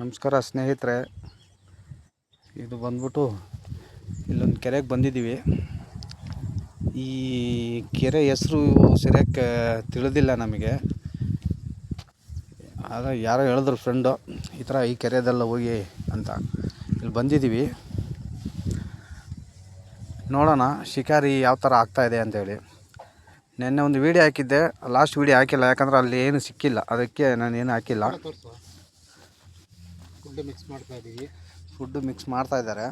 ನಮಸ್ಕಾರ ಸ್ನೇಹಿತರೆ, ಇದು ಬಂದ್ಬಿಟ್ಟು ಇಲ್ಲೊಂದು ಕೆರೆಗೆ ಬಂದಿದ್ದೀವಿ. ಈ ಕೆರೆ ಹೆಸರು ಸರಿಯಾಗಿ ತಿಳಿದಿಲ್ಲ ನಮಗೆ. ಆಗ ಯಾರೋ ಹೇಳಿದ್ರು ಫ್ರೆಂಡು, ಈ ಥರ ಈ ಕೆರೆದೆಲ್ಲ ಹೋಗಿ ಅಂತ. ಇಲ್ಲಿ ಬಂದಿದ್ದೀವಿ, ನೋಡೋಣ ಶಿಕಾರಿ ಯಾವ ಥರ ಆಗ್ತಾಯಿದೆ ಅಂತೇಳಿ. ನೆನ್ನೆ ಒಂದು ವೀಡಿಯೋ ಹಾಕಿದ್ದೆ, ಲಾಸ್ಟ್ ವೀಡಿಯೋ ಹಾಕಿಲ್ಲ, ಯಾಕಂದರೆ ಅಲ್ಲಿ ಏನು ಸಿಕ್ಕಿಲ್ಲ, ಅದಕ್ಕೆ ನಾನು ಏನು ಹಾಕಿಲ್ಲ. ಫುಡ್ಡು ಮಿಕ್ಸ್ ಮಾಡ್ತಾ ಇದ್ದಾರೆ.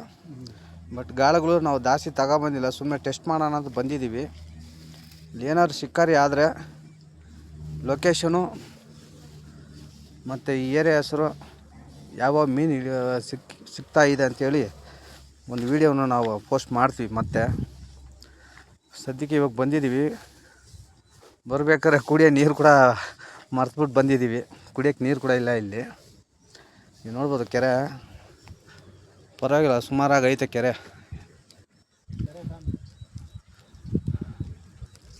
ಬಟ್ ಗಾಳಗಳು ನಾವು ಜಾಸ್ತಿ ತಗೊಬಂದಿಲ್ಲ, ಸುಮ್ಮನೆ ಟೆಸ್ಟ್ ಮಾಡೋಣ ಅಂತ ಬಂದಿದ್ದೀವಿ. ಏನಾದ್ರು ಶಿಕಾರಿ ಆದರೆ ಲೊಕೇಶನು ಮತ್ತು ಈ ಏರಿಯಾ ಹೆಸರು, ಯಾವ ಮೀನು ಸಿಗ್ತಾ ಇದೆ ಅಂಥೇಳಿ ಒಂದು ವೀಡಿಯೋನ ನಾವು ಪೋಸ್ಟ್ ಮಾಡ್ತೀವಿ. ಮತ್ತು ಸದ್ಯಕ್ಕೆ ಇವಾಗ ಬಂದಿದ್ದೀವಿ. ಬರ್ಬೇಕಾದ್ರೆ ಕುಡಿಯೋ ನೀರು ಕೂಡ ಮರ್ತ್ಬಿಟ್ಟು ಬಂದಿದ್ದೀವಿ. ಕುಡಿಯೋಕ್ಕೆ ನೀರು ಕೂಡ ಇಲ್ಲ ಇಲ್ಲಿ. ನೀವು ನೋಡ್ಬೋದು ಕೆರೆ ಪರವಾಗಿಲ್ಲ, ಸುಮಾರಾಗಿ ಐತೆ ಕೆರೆ.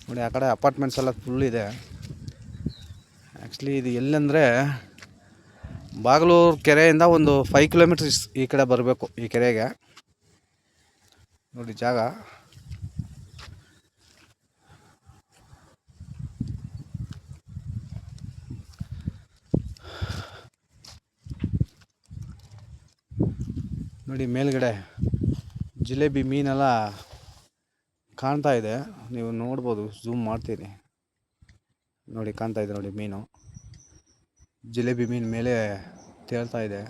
ನೋಡಿ ಆ ಕಡೆ ಅಪಾರ್ಟ್ಮೆಂಟ್ಸ್ ಎಲ್ಲ ಫುಲ್ ಇದೆ. ಆ್ಯಕ್ಚುಲಿ ಇದು ಎಲ್ಲಂದರೆ ಬಾಗಲೂರು ಕೆರೆಯಿಂದ ಒಂದು 5 ಕಿಲೋಮೀಟರ್ಸ್ ಈ ಕಡೆ ಬರಬೇಕು ಈ ಕೆರೆಗೆ. ನೋಡಿ ಜಾಗ. ನೋಡಿ ಮೇಲ್ಗಡೆ ಜಿಲೇಬಿ ಮೀನೆಲ್ಲ ಕಾಣ್ತಾ ಇದೆ, ನೀವು ನೋಡ್ಬೋದು. ಝೂಮ್ ಮಾಡ್ತೀನಿ ನೋಡಿ, ಕಾಣ್ತಾ ಇದೆ ನೋಡಿ ಮೀನು. ಜಿಲೇಬಿ ಮೀನು ಮೇಲೆ ತೇಲ್ತಾ ಇದೆ.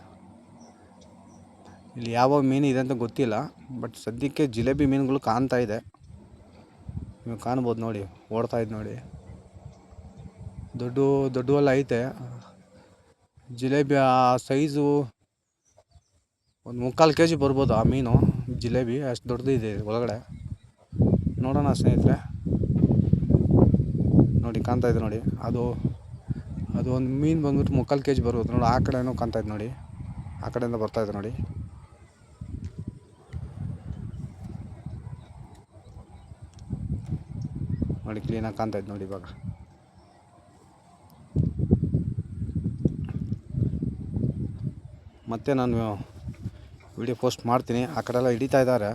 ಇಲ್ಲಿ ಯಾವ ಮೀನು ಇದೆ ಅಂತ ಗೊತ್ತಿಲ್ಲ, ಬಟ್ ಸದ್ಯಕ್ಕೆ ಜಿಲೇಬಿ ಮೀನುಗಳು ಕಾಣ್ತಾ ಇದೆ. ನೀವು ಕಾಣ್ಬೋದು ನೋಡಿ, ಓಡ್ತಾ ಇದೆ ನೋಡಿ. ದೊಡ್ಡವೆಲ್ಲ ಐತೆ. ಜಿಲೇಬಿ ಆ ಸೈಜು ಒಂದು 3/4 kg ಬರ್ಬೋದು ಆ ಮೀನು. ಜಿಲೇಬಿ ಅಷ್ಟು ದೊಡ್ಡದಿದೆ ಒಳಗಡೆ. ನೋಡೋಣ ಸ್ನೇಹಿತರೆ, ನೋಡಿ ಕಾಣ್ತಾ ಇದೆ ನೋಡಿ. ಅದು ಒಂದು ಮೀನು ಬಂದ್ಬಿಟ್ಟು 3/4 kg ಬರ್ಬೋದು ನೋಡಿ. ಆ ಕಡೆನೂ ಕಾಣ್ತಾ ಇದೆ ನೋಡಿ, ಆ ಕಡೆಯಿಂದ ಬರ್ತಾಯಿದೆ ನೋಡಿ. ನೋಡಿ ಕ್ಲೀನಾಗಿ ಕಾಣ್ತಾ ಇದೆ ನೋಡಿ. ಇವಾಗ ಮತ್ತೆ ನಾನು ವಿಡಿಯೋ ಪೋಸ್ಟ್ ಮಾಡ್ತೀನಿ. ಆ ಕಡೆ ಎಲ್ಲ ಹಿಡಿತಾ ಇದ್ದಾರೆ,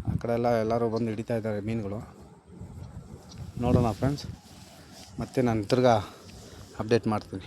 ಆ ಕಡೆ ಎಲ್ಲ ಎಲ್ಲರೂ ಬಂದು ಹಿಡಿತಾ ಇದ್ದಾರೆ ಮೀನುಗಳು. ನೋಡೋಣ ಫ್ರೆಂಡ್ಸ್, ಮತ್ತೆ ನಾನು ತಿರ್ಗಾ ಅಪ್ಡೇಟ್ ಮಾಡ್ತೀನಿ.